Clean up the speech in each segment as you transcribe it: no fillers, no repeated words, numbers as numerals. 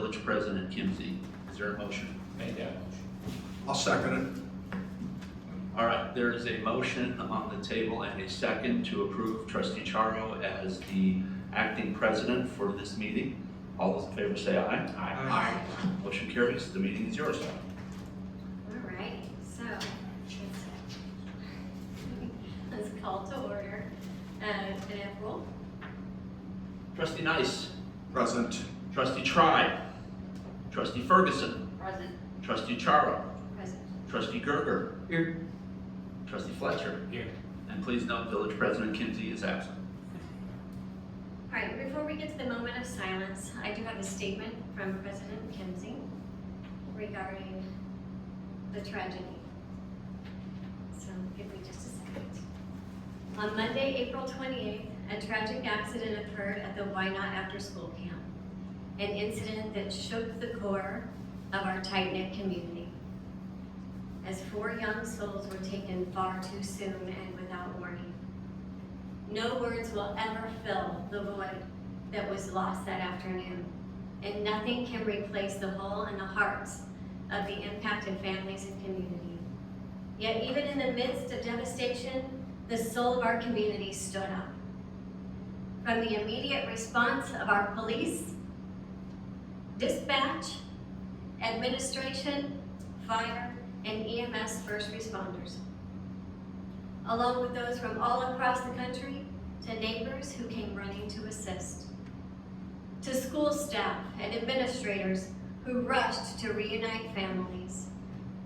Village President Kimsey. Is there a motion? Make that motion. I'll second All right, there is a motion on the table and a second to approve Trustee Charo as the acting president for this meeting. All those in favor say aye. Aye. Motion carries. The meeting is yours. All right, so let's call to order. Can I have roll? Trustee Nice, it. Present. Trustee Tribe, Trustee Ferguson, Present. Trustee Charo, Present. Trustee Gerger, Here. Trustee Fletcher, Here. and please note Village President Kimsey is absent. All right, before we get to the moment of silence, I do have a statement from President Kimsey regarding the tragedy. So give me just a second. On Monday, April 28th, a tragic accident occurred at the Why Not After School Camp, an incident that shook the core of our tight-knit community, as 4 young souls were taken far too soon and without warning. No words will ever fill the void that was lost that afternoon, and nothing can replace the hole in the hearts of the impacted families and community. Yet even in the midst of devastation, the soul of our community stood up. From the immediate response of our police, dispatch, administration, fire, and EMS first responders, along with those from all across the country, to neighbors who came running to assist, to school staff and administrators who rushed to reunite families,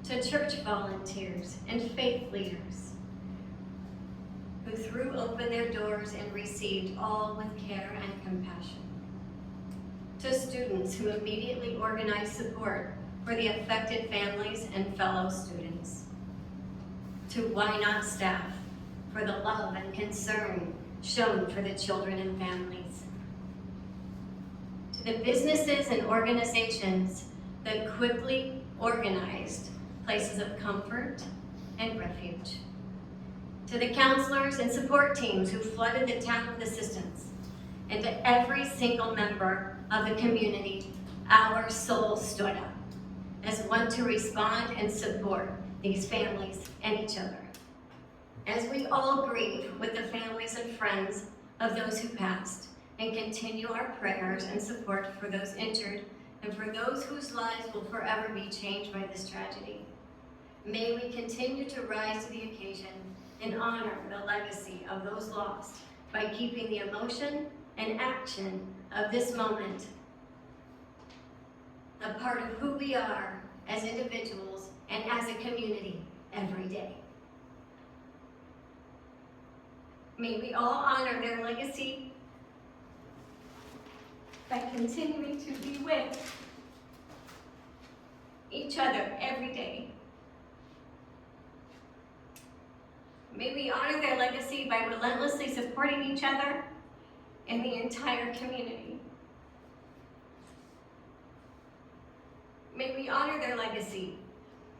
to church volunteers and faith leaders who threw open their doors and received all with care and compassion, to students who immediately organized support for the affected families and fellow students, to Why Not staff for the love and concern shown for the children and families, to the businesses and organizations that quickly organized places of comfort and refuge, to the counselors and support teams who flooded the town with assistance, and to every single member of the community, our soul stood up as one to respond and support these families and each other. As we all grieve with the families and friends of those who passed, and continue our prayers and support for those injured and for those whose lives will forever be changed by this tragedy, may we continue to rise to the occasion and honor the legacy of those lost by keeping the emotion and action of this moment a part of who we are as individuals and as a community every day. May we all honor their legacy by continuing to be with each other every day. May we honor their legacy by relentlessly supporting each other and the entire community. May we honor their legacy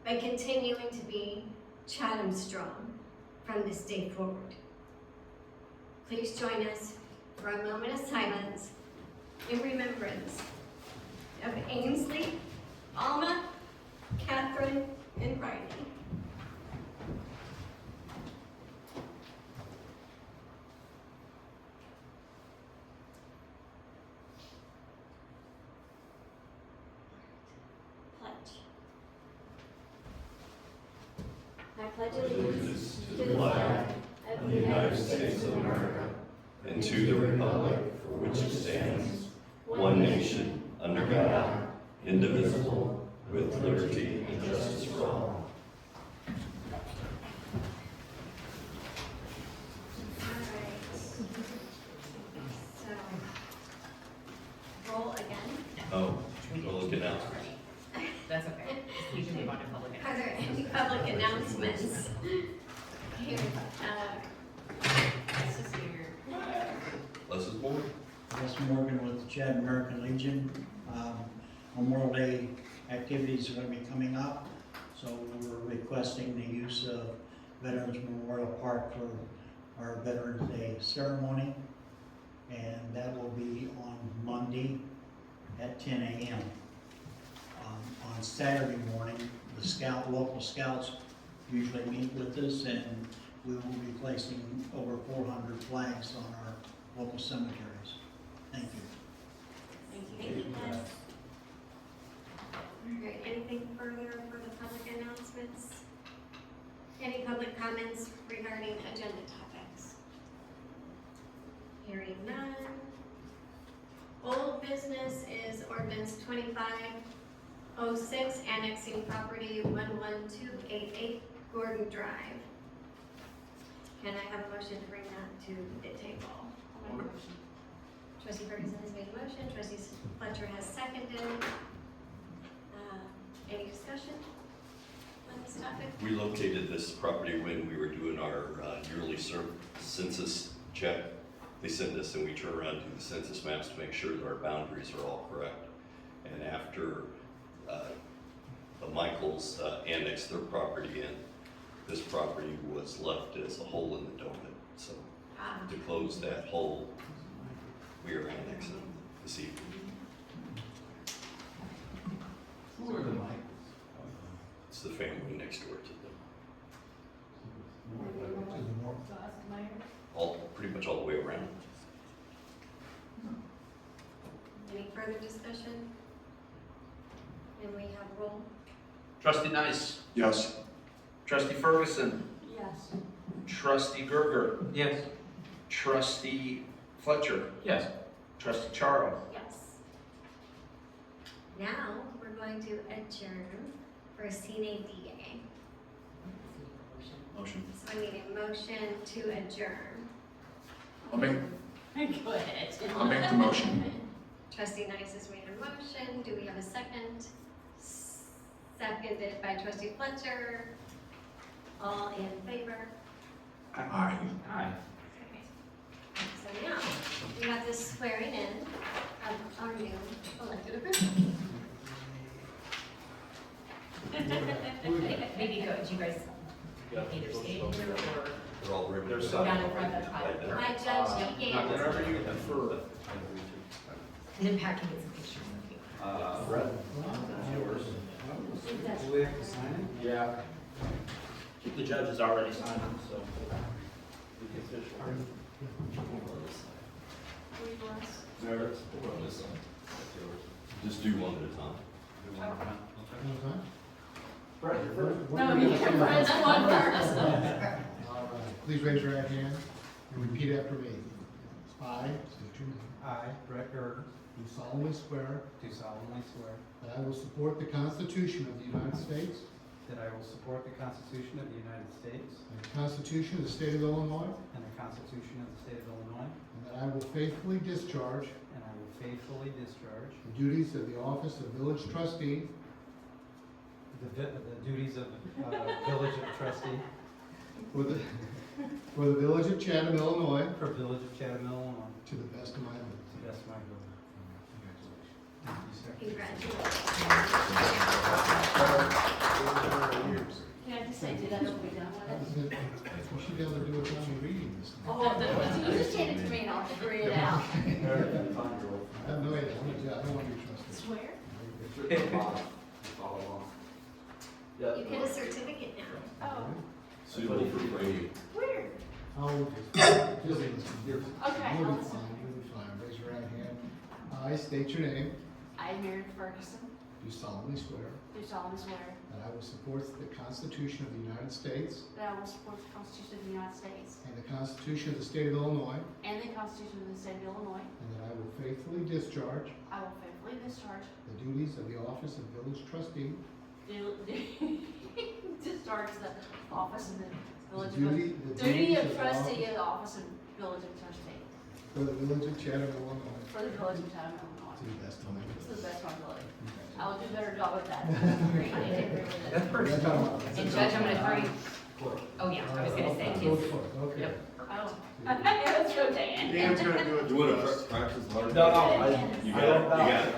by continuing to be Chatham strong from this day forward. Please join us for a moment of silence in remembrance of Ainsley, Alma, Catherine, and Riley. I pledge allegiance to the flag of the United States of America and to the republic for which it stands, one nation, under God, indivisible, with liberty and justice for all. So, roll again. Oh, we'll look it out. That's okay. We can move on to public Are there any public announcements? Here, This is your, Les is board. Les Morgan with the Chad American Legion. Memorial Day activities are going to be coming up, so we're requesting the use of Veterans Memorial Park for our Veterans Day ceremony, and that will be on Monday at 10 a.m. on Saturday morning. The local scouts usually meet with us, and we will be placing over 400 flags on our local cemeteries. Thank you. Thank you, Dennis. All right, anything further for the public announcements? Any public comments regarding agenda topics? Hearing none. Old business is ordinance 2506, annexing property 11288 Gordon Drive. Can I have a motion to bring that to the table? Trustee Ferguson has made a motion, trustee Fletcher has seconded. Any discussion on this topic? We located this property when we were doing our yearly census check. They send us and we turn around to the census maps to make sure that our boundaries are all correct. And after the Michaels annexed their property in, this property was left as a hole in the donut. So to close that hole, we are annexing this evening. Who are the Michaels? It's the family next door to them, pretty much all the way around. Any further discussion? And we have roll. Trustee Nice. Yes. Trustee Ferguson. Yes. Trustee Gerger. Yes. Trustee Fletcher. Yes. Trustee Charo. Yes. Now, we're going to adjourn for CNADA. Motion. So I need a motion to adjourn. I'll make Go ahead. the motion. Trustee Nice has made a motion. Do we have a second? Seconded by trustee Fletcher. All in favor? Aye. Aye. So now, we have the swearing in of our new elected officials. Maybe go, do you guys either stay here or They're all ribbon. go down in front of the fire? My judge, he gave us. you prefer. And then Pat can get some pictures of you. Brett, yours. Do we have to sign it? Yeah. The judge has already signed it, so. The official. Meredith, just do one at a time. Brett, you're first. No, you can press one first. All right. Please raise your right hand and repeat after me. I, state your name, I, Brett Gerger, do solemnly swear do solemnly swear that I will support the Constitution of the United States that I will support the Constitution of the United States and the Constitution of the State of Illinois, and the Constitution of the State of Illinois, and that I will faithfully discharge and I will faithfully discharge the duties of the office of village trustee the duties of Village of Trustee for the village of Chatham, Illinois, for Village of Chatham, Illinois, to the best of my ability. to the best of my ability. Congratulations. Congratulations. Can I just say, did that over done with it? You should be able to do it without me reading this. Oh, you just hand it to me and I'll figure it out. I have no idea. I don't want to be trusted. Swear? It's written on the bottom. Follow along. You get a certificate now. Oh, Suitable for Brady. where? Oh, just listen. Okay. You'll be fine, you'll be fine. Raise your right hand. I state your name. I, Meredith Ferguson, Do solemnly swear do solemnly swear that I will support the Constitution of the United States that I will support the Constitution of the United States and the Constitution of the State of Illinois, and the Constitution of the State of Illinois. and that I will faithfully discharge I will faithfully discharge the duties of the office of village trustee discharge the office of the village duty of the trustee office of the office of village of trustee for the village of Chatham, Illinois, for the village of Chatham, Illinois, to the best of my to ability. the best of my ability. I will do a better job at that. That's pretty tough. And Judge, I'm gonna throw you, oh yeah, I was gonna say, Go his, for it, okay. Yep. Oh, let's go, Dan. Dan's gonna do it You to want us. to practice hard? You got it.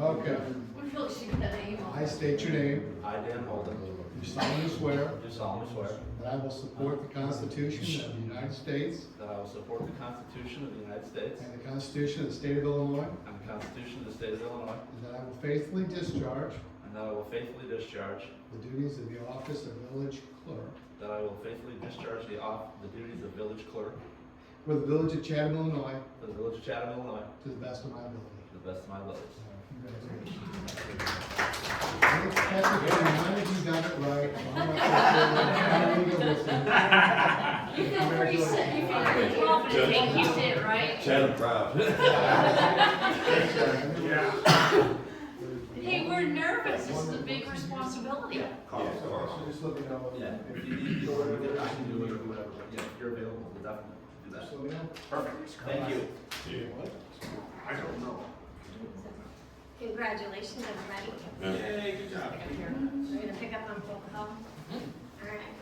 Okay. We really should get that name on. I state your name. I, Dan Holden, Do solemnly swear do solemnly swear that I will support the Constitution of the United States that I will support the Constitution of the United States and the Constitution of the State of Illinois, and the the Constitution of the State of Illinois, and that I will faithfully discharge and that I will faithfully discharge, the duties of the office of village clerk that I will faithfully discharge the duties of village clerk for the village of Chatham, Illinois, for the village of Chatham, Illinois, to the best of my ability. to the best of my abilities. Congratulations. Patrick, reminded you got it right. I'm not gonna listen. You feel pretty sick, you feel pretty confident that you did, right? Chad, proud. Hey, we're nervous, this is a big responsibility. Just let me know. Yeah, if you need, I can do it or whatever, but yeah, if you're available, we'll definitely do that. Just let me know. Perfect, thank you. I don't know. Congratulations, everybody. Yay, good job. We're gonna pick up on roll call. All right.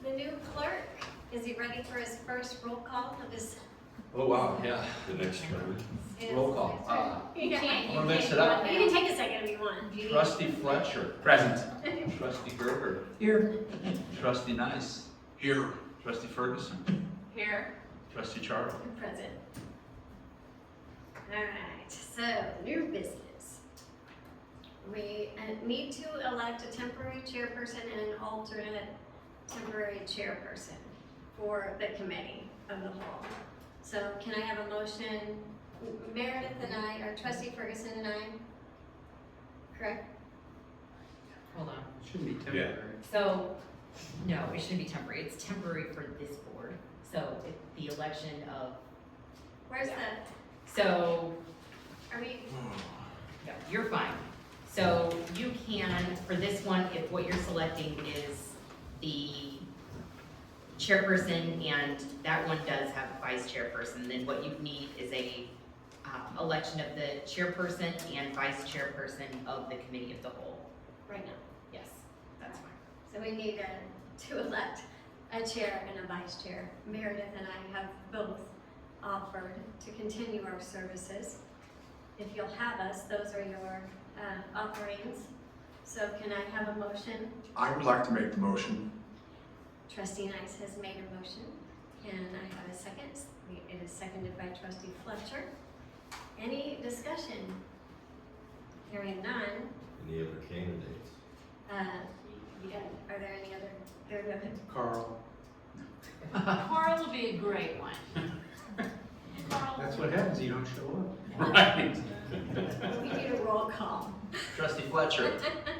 The new clerk, is he ready for his first roll call of his? Oh, wow, yeah. The next term. Roll call. You can't, I'm gonna mix it up. You can take a second if you want. Trustee Fletcher. Present. Trustee Gerber. Here. Trustee Nice. Here. Trustee Ferguson. Here. Trustee Charo. Present. All right, so new business. We need to elect a temporary chairperson and an alternate temporary chairperson for the committee of the whole. So can I have a motion? Meredith and I, or Trustee Ferguson and I, correct? Hold on. It shouldn't be temporary. So, no, it shouldn't be temporary. It's temporary for this board. So the election of, Where's the, so, are we, no, you're fine. So you can, for this one, if what you're selecting is the chairperson and that one does have a vice chairperson, then what you need is a election of the chairperson and vice chairperson of the committee of the whole. right now? Yes, that's fine. So we need to elect a chair and a vice chair. Meredith and I have both offered to continue our services. If you'll have us, those are your offerings. So can I have a motion? I would like to make the motion. Trustee Nice has made a motion. Can I have a second? It is seconded by Trustee Fletcher. Any discussion? Hearing none. Any other candidates? Are there any other? There, go ahead. Carl. Carl will be a great one. Carl. That's what happens, you don't show up. Right. We need a roll call. Trustee Fletcher.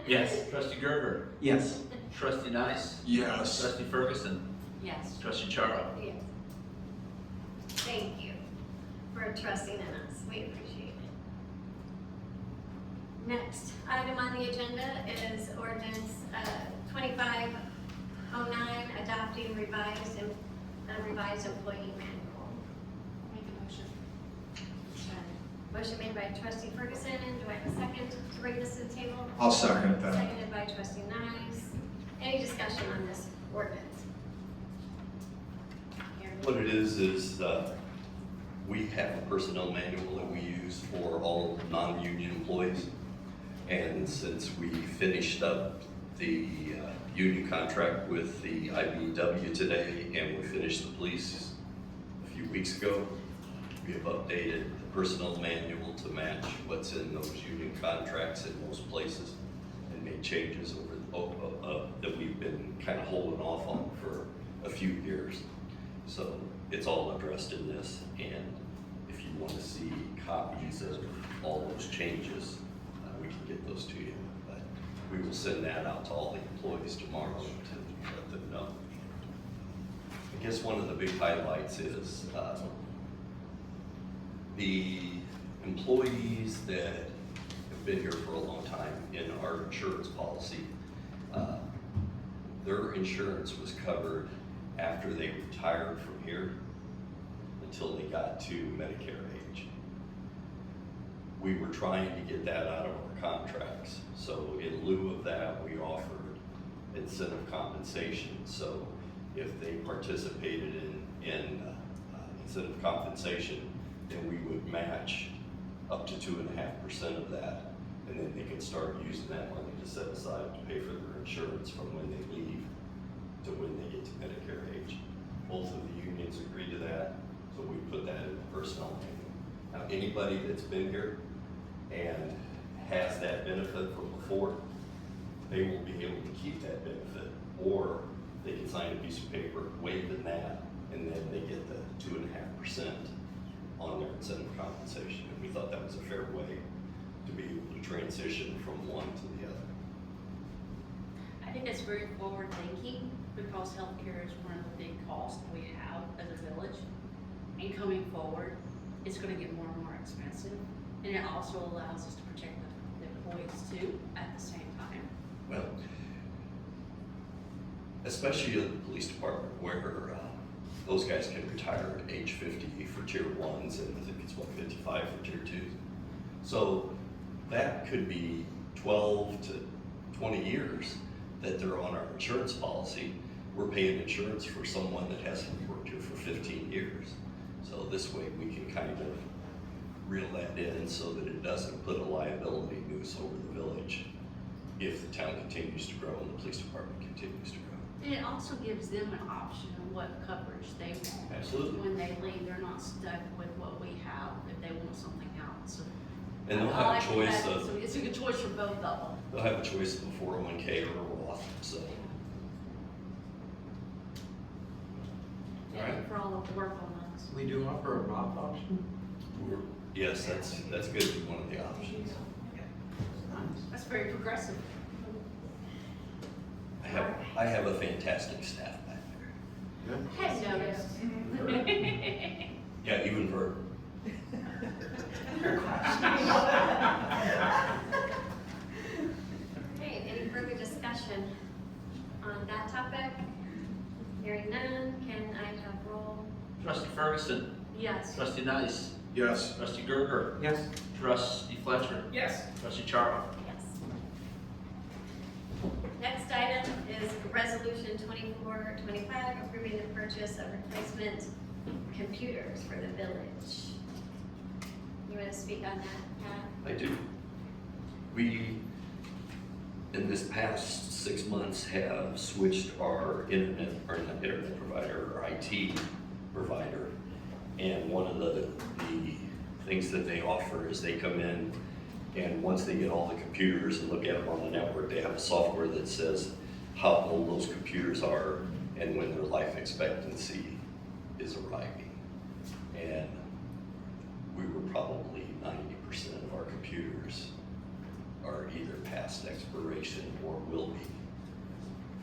Yes. Trustee Gerber. Yes. Trustee Nice. Yes. Trustee Ferguson. Yes. Trustee Charo. Yes. Thank you for trusting in us. We appreciate it. Next item on the agenda is ordinance 2509, adopting revised employee manual. Make a motion. Motion made by Trustee Ferguson. Do I have a second to bring this to the table? I'll second that. Seconded by Trustee Nice. Any discussion on this ordinance? What it is, we have a personnel manual that we use for all non-union employees. And since we finished up the union contract with the IBEW today, and we finished the police a few weeks ago, we have updated the personnel manual to match what's in those union contracts in most places, and made changes over that we've been kind of holding off on for a few years. So it's all addressed in this, and if you want to see copies of all those changes, we can get those to you. But we will send that out to all the employees tomorrow to let them know. I guess one of the big highlights is the employees that have been here for a long time in our insurance policy, their insurance was covered after they retired from here until they got to Medicare age. We were trying to get that out of our contracts. So in lieu of that, we offered incentive compensation. So if they participated in incentive compensation, then we would match up to 2.5% of that. And then they could start using that money to set aside to pay for their insurance from when they leave to when they get to Medicare age. Both of the unions agreed to that, so we put that in the personnel manual. Now, anybody that's been here and has that benefit from before, they will be able to keep that benefit, or they can sign a piece of paper waiving that, and then they get the 2.5% on their incentive compensation. And we thought that was a fair way to be able to transition from one to the other. I think that's very forward thinking because healthcare is one of the big costs we have as a village. And coming forward, it's gonna get more and more expensive. And it also allows us to protect the employees too at the same time. Well, especially in the police department where those guys can retire at age 50 for tier 1s and I think it's 55 for tier 2s. So that could be 12 to 20 years that they're on our insurance policy. We're paying insurance for someone that hasn't worked here for 15 years. So this way we can kind of reel that in so that it doesn't put a liability noose over the village if the town continues to grow and the police department continues to grow. And it also gives them an option of what coverage they want. Absolutely. When they leave, they're not stuck with what we have if they want something else. So And they'll I have like a choice that. of, So it's a good choice for both of them. they'll have a choice of a 401k or a Roth, so. Yeah, for all of the work on us. We do offer a Roth option? Yes, that's good to be one of the options. That's very progressive. I have a fantastic staff back there. I had noticed. Yeah, even Vert. Okay, any further discussion on that topic? Hearing none, can I have roll? Trustee Ferguson, Yes. trustee Nice, Yes. trustee Gerger, Yes. trustee Fletcher, Yes. trustee Charo. Yes. Next item is resolution 2425, approving the purchase of replacement computers for the village. You want to speak on that, Pat? I do. We, in this past 6 months, have switched our internet, or not internet provider, our IT provider. And one of the things that they offer is they come in and once they get all the computers and look at them on the network, they have a software that says how old those computers are and when their life expectancy is arriving. And we were probably 90% of our computers are either past expiration or will be.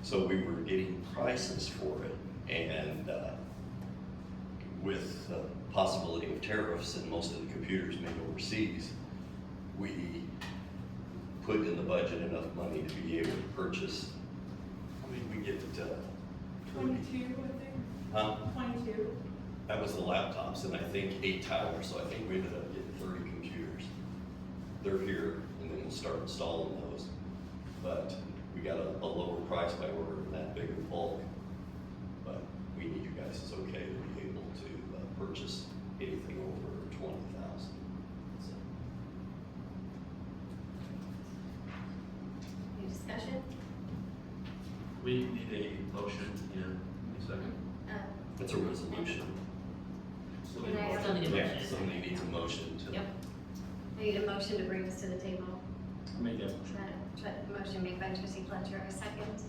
So we were getting prices for it, and with the possibility of tariffs and most of the computers made overseas, we put in the budget enough money to be able to purchase. How many did we get? 22, I think. 22. That was the laptops, and I think 8 towers, so I think we ended up getting 30 computers. They're here, and then we'll start installing those. But we got a lower price by ordering that big of bulk. But we need you guys, it's okay to be able to purchase anything over 20,000. So, Any discussion? We need a motion in a second. it's a resolution. So Can I have Still need a Yeah, motion. somebody needs a motion to. Yep. I need a motion to bring this to the table. I'll make that Motion made by trustee Fletcher, a second.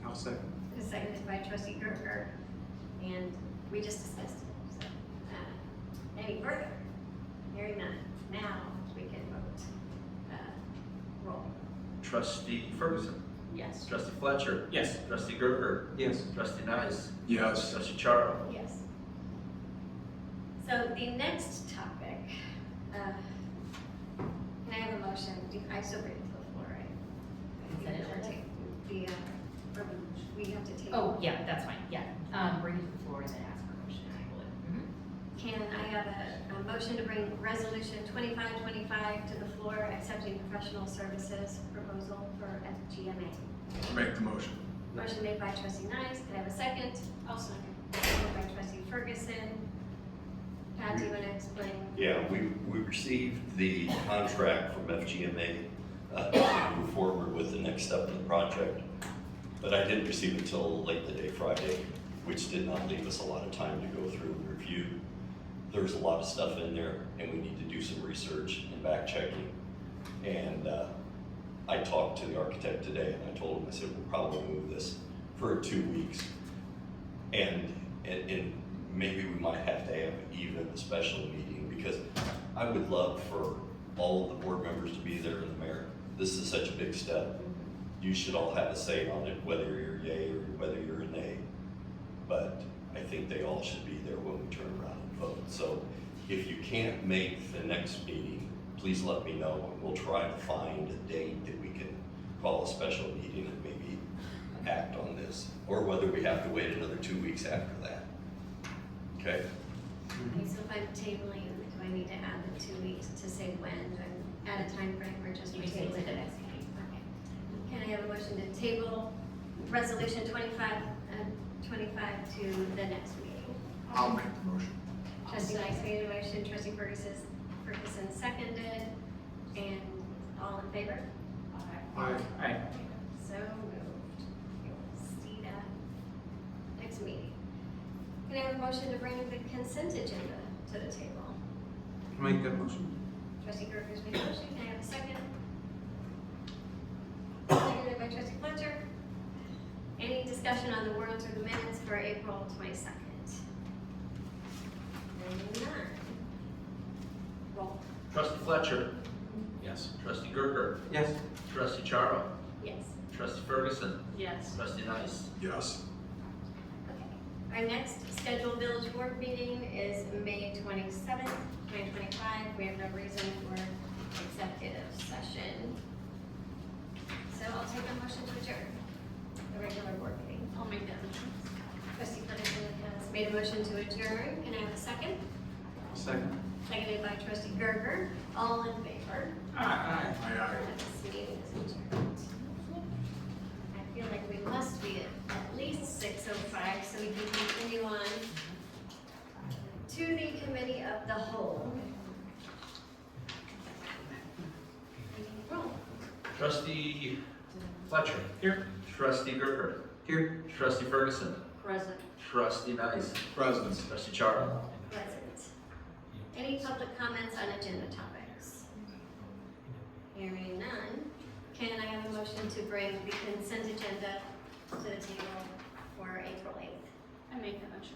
I'll second. Seconded by trustee Gerger, and we just discussed it, so, any further? Hearing none, now we can vote. Roll. Trustee Ferguson, Yes. trustee Fletcher, Yes. trustee Gerger, Yes. trustee Nice, Yes. trustee Charo. Yes. So the next topic, can I have a motion? I still bring it to the floor, right? Consent agenda? Or we have to take. Oh, yeah, that's fine, yeah. Bring it to the floor and then ask for a motion. Table it. Can I have a motion to bring resolution 2525 to the floor, accepting professional services proposal for FGMA? I'll make the motion. Motion made by trustee Nice, can I have a second? I'll second. Seconded by trustee Ferguson. Pat, do you want to explain? Yeah, we received the contract from FGMA to move forward with the next step of the project. But I didn't receive it until late the day Friday, which did not leave us a lot of time to go through and review there's a lot of stuff in there, and we need to do some research and back checking. And I talked to the architect today, and I told him, I said, we'll probably move this for 2 weeks. And maybe we might have to have even a special meeting, because I would love for all of the board members to be there and the mayor. This is such a big step. You should all have a say on it, whether you're yay or whether you're a nay. But I think they all should be there when we turn around and vote. So if you can't make the next meeting, please let me know, and we'll try to find a date that we can call a special meeting and maybe act on this, or whether we have to wait another 2 weeks after that. Okay? Okay, so if I'm tabling, do I need to add the 2 weeks to say when? Do I add a time frame or just You for can take it to tabling? the next meeting. Okay. Can I have a motion to table resolution 25 to the next meeting? I'll make the motion. Trustee Nice made a motion, trustee Ferguson seconded, and all in favor? Aye. So moved. You'll see that next meeting. Can I have a motion to bring the consent agenda to the table? Make that motion. Trustee Gerger's made a motion, can I have a second? Seconded by trustee Fletcher. Any discussion on the warrants or the minutes for April 22nd? None. Roll. Trustee Fletcher. Yes. Trustee Gerger. Yes. Trustee Charo. Yes. Trustee Ferguson. Yes. Trustee Nice. Yes. Okay. Our next scheduled village board meeting is May 27th, 2025. We have no reason for executive session. So I'll take a motion to adjourn the regular board meeting. I'll make that motion. Trustee Ferguson has made a motion to adjourn. Can I have a second? Second. Seconded by trustee Gerger. All in favor? Aye. This meeting is adjourned. I feel like we must be at least 6:05 so we can continue on to the committee of the whole. Roll. Trustee Fletcher. Here. Trustee Gerger. Here. Trustee Ferguson. Present. Trustee Nice. President. Trustee Charo. Present. Any public comments on agenda topics? Hearing none, can I have a motion to bring the consent agenda to the table for April 8th? I make that motion.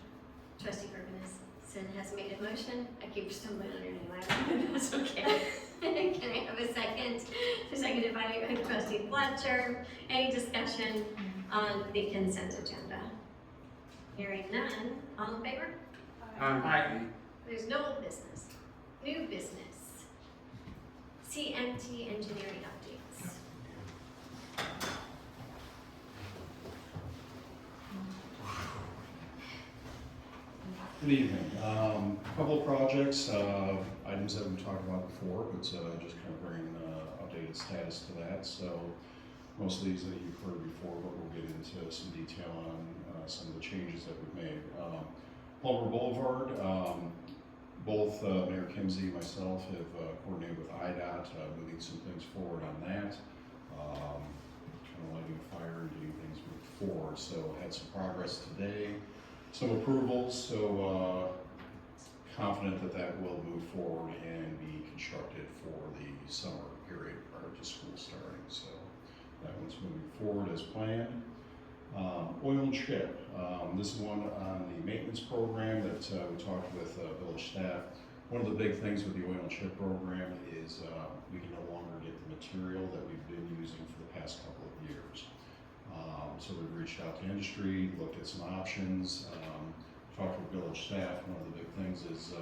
Trustee Ferguson has made a motion. I keep stumbling on your name. That's okay. Can I have a second? Seconded by trustee Fletcher. Any discussion on the consent agenda? Hearing none, all in favor? Aye. There's no old business. New business. CMT engineering updates. Good evening. Couple of projects, items that we talked about before, but just kind of bringing updated status to that. So most of these that you've heard before, but we'll get into some detail on some of the changes that we've made. Palmer Boulevard, both Mayor Kimsey and myself have coordinated with IDOT, moving some things forward on that. Kind of lighting a fire and getting things moved forward. So had some progress today. Some approvals, so confident that that will move forward and be constructed for the summer period prior to school starting. So that one's moving forward as planned. Oil and chip, this is one on the maintenance program that we talked with village staff. One of the big things with the oil and chip program is we can no longer get the material that we've been using for the past couple of years. So we've reached out to industry, looked at some options, talked with village staff. One of the big things is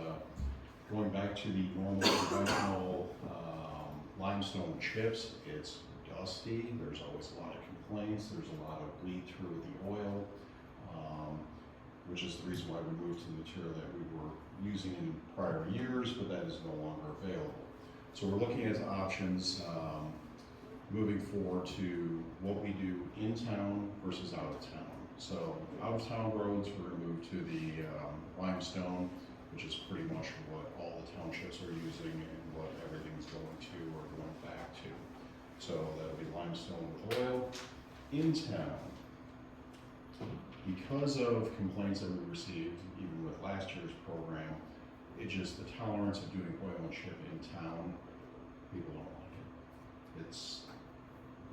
going back to the normal conventional limestone chips. It's dusty, there's always a lot of complaints, there's a lot of bleed through with the oil, which is the reason why we moved to the material that we were using in prior years, but that is no longer available. So we're looking at options moving forward to what we do in town versus out of town. So out of town roads, we're going to move to the limestone, which is pretty much what all the townships are using and what everything's going to or going back to. So that'll be limestone with oil. In town, because of complaints that we received even with last year's program, it just, the tolerance of doing oil and chip in town, people don't like it. It's,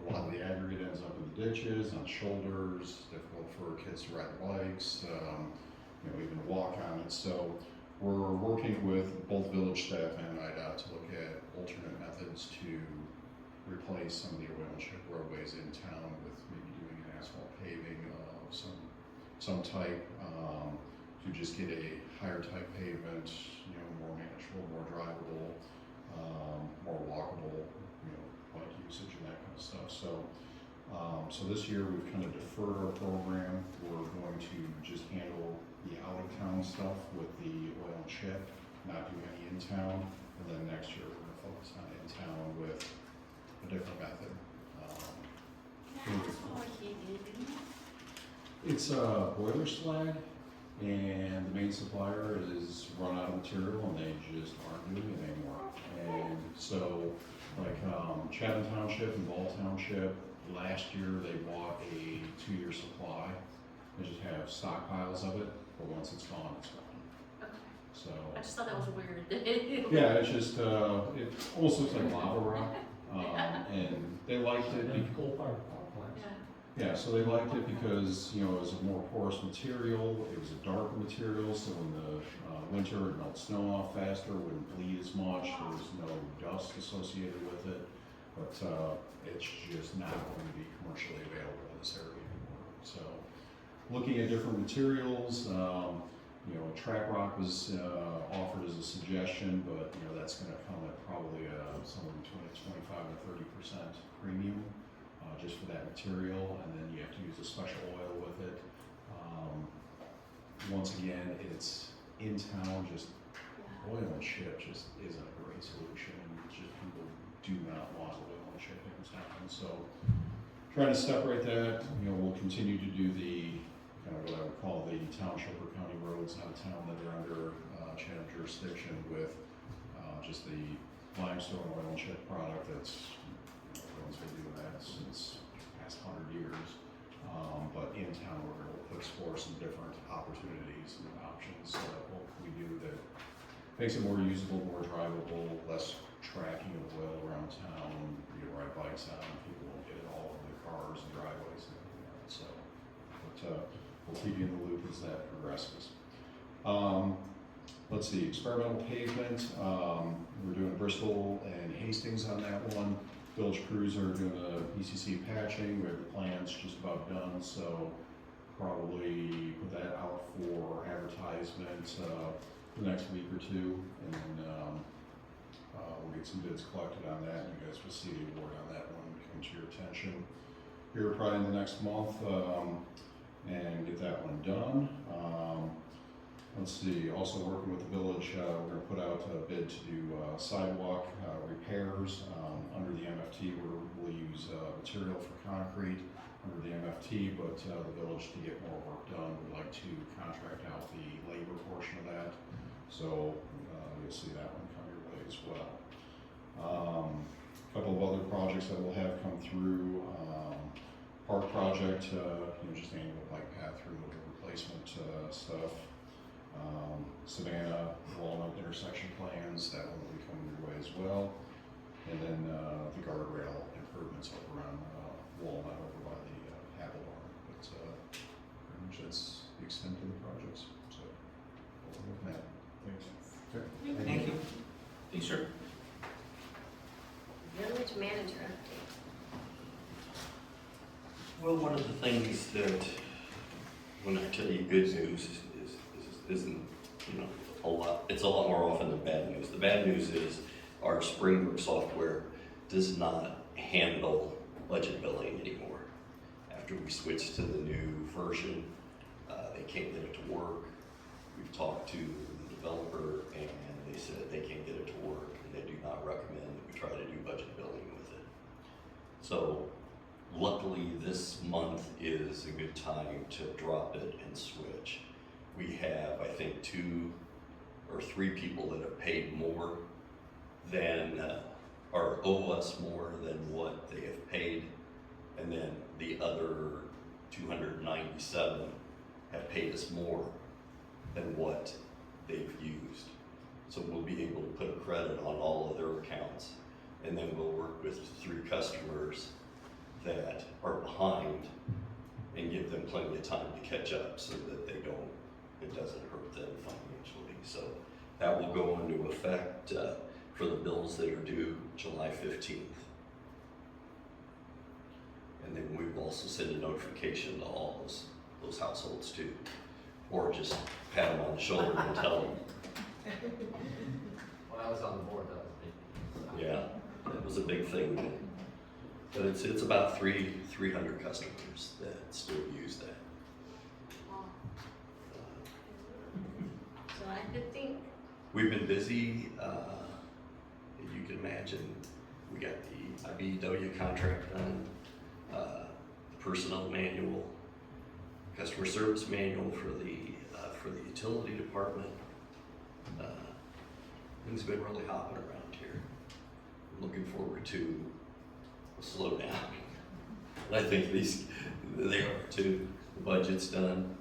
a lot of the aggregate ends up in the ditches, on shoulders, difficult for kids to ride bikes, you know, even walk on it. So we're working with both village staff and IDOT to look at alternate methods to replace some of the oil and chip roadways in town with maybe doing an asphalt paving of some type, to just get a higher type pavement, you know, more manageable, more drivable, more walkable, you know, bike usage and that kind of stuff. So, so this year we've kind of deferred our program. We're going to just handle the out of town stuff with the oil and chip, not do any in town, and then next year we're gonna focus on in town with a different method. It's a boiler slag, and the main supplier is run out of material, and they just aren't doing it anymore. And so, like Chatham Township and Ball Township, last year they bought a 2-year supply. They just have stockpiles of it, but once it's gone, it's gone. Okay. So. I just thought that was weird. Yeah, it's just, it almost looks like lava rock, and they liked it. Coal-fired power plants. Yeah. Yeah, so they liked it because, you know, it was a more porous material, it was a darker material, so in the winter it melts snow off faster, wouldn't bleed as much, there was no dust associated with it, but it's just not going to be commercially available in this area anymore. So, looking at different materials, you know, track rock was offered as a suggestion, but, you know, that's going to come at probably somewhere between a 25 and 30% premium. Just for that material, and then you have to use a special oil with it. Once again, it's in town, just oil and chip just isn't a great solution. It's just people do not want oil and chip in town. So trying to separate that, you know, we'll continue to do the kind of what I would call the township or county roads out of town that are under Chatham jurisdiction with just the limestone oil and chip product that's everyone's been doing that since the past 100 years. But in town, we're going to explore some different opportunities and options that we do that makes it more usable, more drivable, less tracking of oil around town. You can ride bikes on, people won't get it all over their cars and driveways and everything like that. So, but we'll keep you in the loop as that progresses. Let's see, experimental pavement. We're doing Bristol and Hastings on that one. Village crews are doing the ECC patching. We have the plans just about done, so probably put that out for advertisement the next week or two, and then we'll get some bids collected on that, and you guys will see the award on that one come to your attention here probably in the next month, and get that one done. Let's see, also working with the village, we're going to put out a bid to do sidewalk repairs. Under the MFT, we'll use material for concrete under the MFT, but the village, to get more work done, would like to contract out the labor portion of that. So you'll see that one come your way as well. A couple of other projects that we'll have come through. Park project, you know, just annual bike path removal replacement stuff. Savannah, Walnut intersection plans, that one will be coming your way as well. And then the guardrail improvements over on Walnut over by the Apple Barn. But pretty much that's the extent of the projects. So, we're looking at. Thanks. Thank you. Thanks, sir. Village manager update. Well, one of the things that, when I tell you good news, isn't, you know, a lot, it's a lot more often than bad news. The bad news is our Springbrook software does not handle budget billing anymore. After we switched to the new version, they can't get it to work. We've talked to the developer and they said they can't get it to work, and they do not recommend that we try to do budget billing with it. So luckily this month is a good time to drop it and switch. We have, I think, 2 or 3 people that have paid more than, or owe us more than what they have paid, and then the other 297 have paid us more than what they've used. So we'll be able to put a credit on all of their accounts. And then we'll work with 3 customers that are behind and give them plenty of time to catch up so that it doesn't hurt them financially. So that will go into effect for the bills that are due July 15th. And then we will also send a notification to all those households too. Or just pat them on the shoulder and tell them, When I was on the board, that was big. yeah, that was a big thing. But it's about 300 customers that still use that. July 15th. We've been busy, as you can imagine, we got the IBEW contract done, the personnel manual, customer service manual for the utility department. Things have been really hopping around here. I'm looking forward to a slowdown. And I think they are too. The budget's done.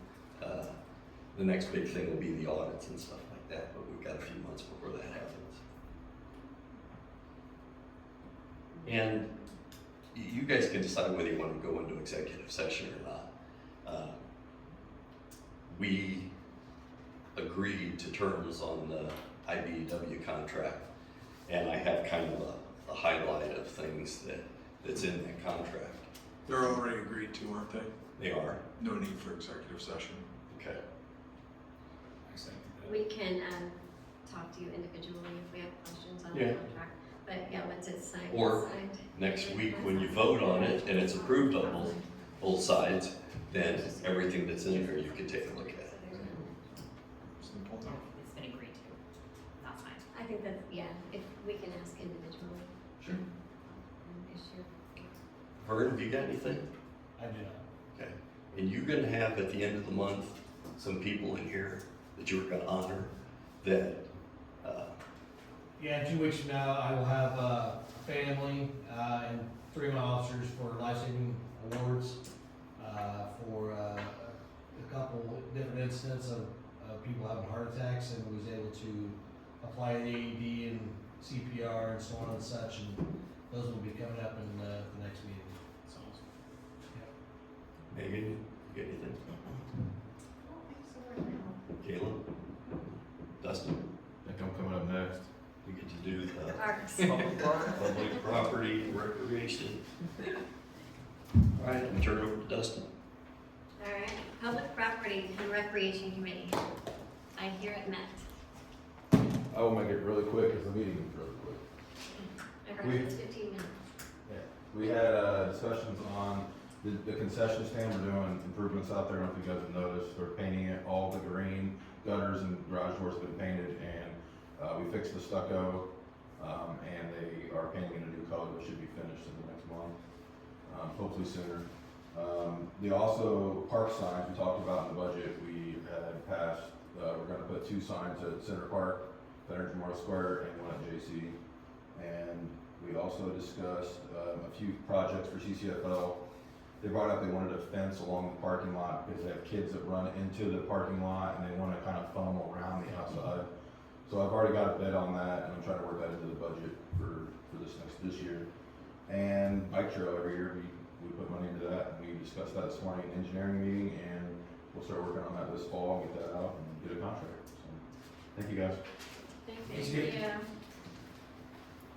The next big thing will be the audits and stuff like that, but we've got a few months before that happens. And you guys can decide whether you want to go into executive session or not. We agreed to terms on the IBEW contract, and I have kind of a highlight of things that's in that contract. They're already agreed to, aren't they? They are, No need for executive session. okay. We can talk to you individually if we have questions on the Yeah. contract. But yeah, once it's signed, Or it's signed. Next week, when you vote on it and it's approved on both sides, then everything that's in there you can take a look at. Simple. It's been agreed to, not signed. I think that, yeah, if we can ask individually. Sure. Issue. Vern, have you got anything? I do not. Okay. And you're gonna have at the end of the month, some people in here that you're gonna honor that, Yeah, 2 weeks from now, I will have a family and 3 of my officers for life-saving awards for a couple different incidents of people having heart attacks, and was able to apply the AED and CPR and so on and such, and those will be coming up in the next meeting. Megan, you got anything? Caleb? Dustin? I think I'm coming up next. We get to do the Parks. public property recreation. All right, I'm gonna turn it over to Dustin. All right, Public Property and Recreation Committee. I hear it met. I will make it really quick because the meeting is really quick. I heard it's 15 minutes. We had discussions on the concession stand. We're doing improvements out there. I don't know if you guys have noticed. They're painting it all the green. Gutters and garage doors have been painted, and we fixed the stucco, and they are painting in a new color that should be finished in the next month, hopefully sooner. The also park signs we talked about in the budget, we had passed, we're gonna put 2 signs at Center Park, Veterans Memorial Square, and 1 at JC. And we also discussed a few projects for CCFL. They brought up they wanted a fence along the parking lot because they have kids that run into the parking lot and they want to kind of funnel around the outside. So I've already got a bid on that, and I'm trying to work that into the budget for this year. And bike trail every year, we put money into that, and we discussed that this morning in engineering meeting, and we'll start working on that this fall, and get that out and get a contract. So, thank you guys. Thank you.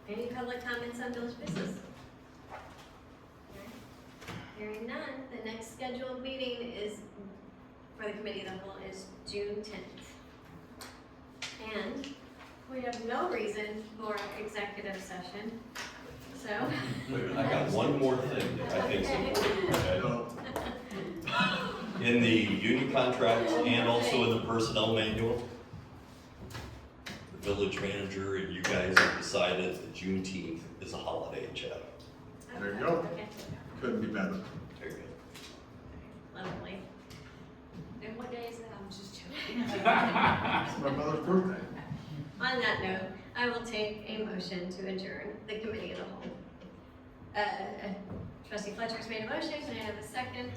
Any public comments on village business? Hearing none, the next scheduled meeting is, for the committee of the whole, is June 10th. And we have no reason for executive session, so. I got one more thing that I think is important, okay? In the union contracts and also in the personnel manual, the village manager and you guys have decided that Juneteenth is a holiday in Chatham. There you go. Okay. Couldn't be better. There you go. Lovely. And what day is that? I'm just joking. It's my mother's birthday. On that note, I will take a motion to adjourn the committee of the whole. Trustee Fletcher's made a motion, can I have a second?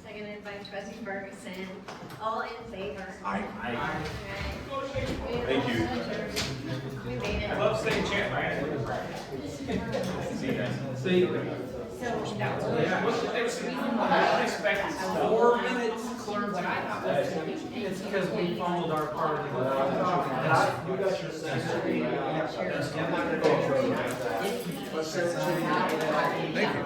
seconded by trustee Ferguson. All in favor? Aye. Alright. Thank you. We made it. I love staying champ, right? See you guys. See you. So that was. I expected 4 minutes clerk. It's because we fumbled our part of the. You got your sense. Thank you.